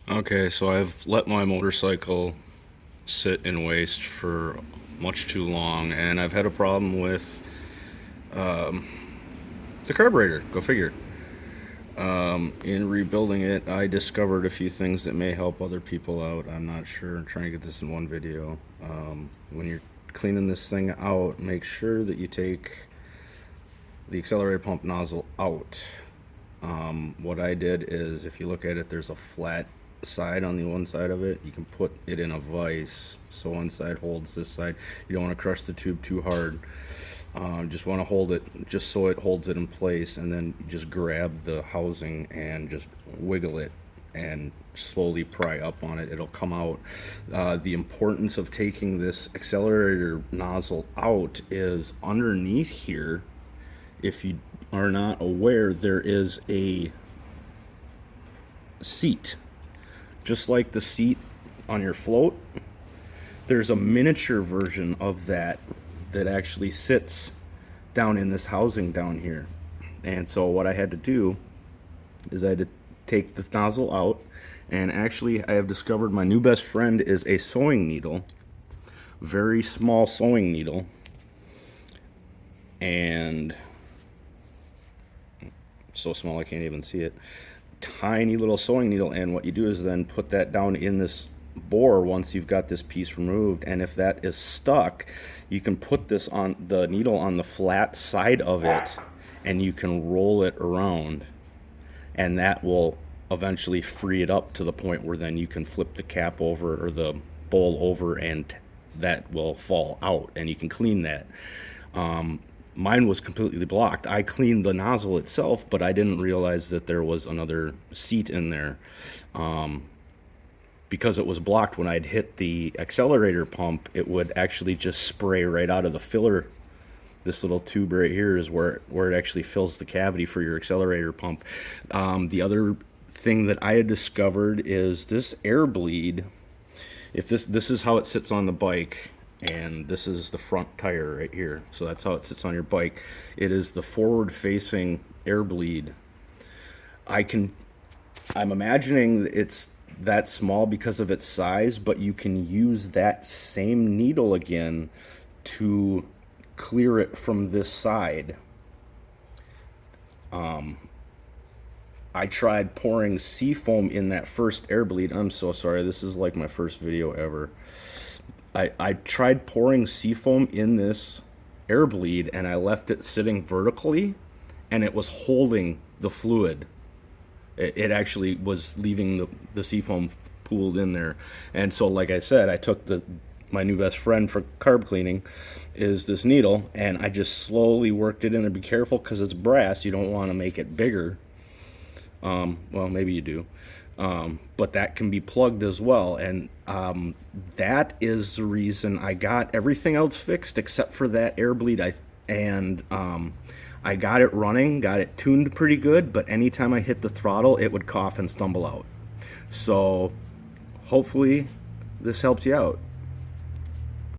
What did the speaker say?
Okay, so I've let my motorcycle sit in waste for much too long, and I've had a problem with um, the carburetor. Go figure. In rebuilding it, I discovered a few things that may help other people out. I'm not sure. I'm trying to get this in one video. When you're cleaning this thing out, make sure that you take the accelerator pump nozzle out. What I did is, if you look at it, there's a flat side on the one side of it. You can put it in a vise so one side holds this side. You don't want to crush the tube too hard. Just want to hold it just so it holds it in place, and then you just grab the housing and just wiggle it and slowly pry up on it. It'll come out. The importance of taking this accelerator nozzle out is underneath here. If you are not aware, there is a seat. Just like the seat on your float, there's a miniature version of that that actually sits down in this housing down here. And so what I had to do is I had to take this nozzle out, and actually I have discovered my new best friend is a sewing needle, very small sewing needle, and so small I can't even see it. Tiny little sewing needle, and what you do is then put that down in this bore once you've got this piece removed, and if that is stuck, you can put this on the needle on the flat side of it, and you can roll it around, and that will eventually free it up to the point where then you can flip the cap over or the bowl over, and that will fall out and you can clean that. Mine was completely blocked. I cleaned the nozzle itself, but I didn't realize that there was another seat in there. Because it was blocked, when I'd hit the accelerator pump, it would actually just spray right out of the filler. This little tube right here is where it actually fills the cavity for your accelerator pump. The other thing that I had discovered is this air bleed. If this is how it sits on the bike, and this is the front tire right here, so that's how it sits on your bike. It is the forward facing air bleed. I'm imagining it's that small because of its size, but you can use that same needle again to clear it from this side. I tried pouring seafoam in that first air bleed. I'm so sorry, this is like my first video ever. I tried pouring seafoam in this air bleed, and I left it sitting vertically, and it was holding the fluid. It actually was leaving the seafoam pooled in there. And so, like I said, I took my new best friend for carb cleaning is this needle, and I just slowly worked it in there. Be careful because it's brass. You don't want to make it bigger. Well, maybe you do. But that can be plugged as well. And that is the reason I got everything else fixed except for that air bleed. I got it running, got it tuned pretty good, but anytime I hit the throttle, it would cough and stumble out. So hopefully this helps you out.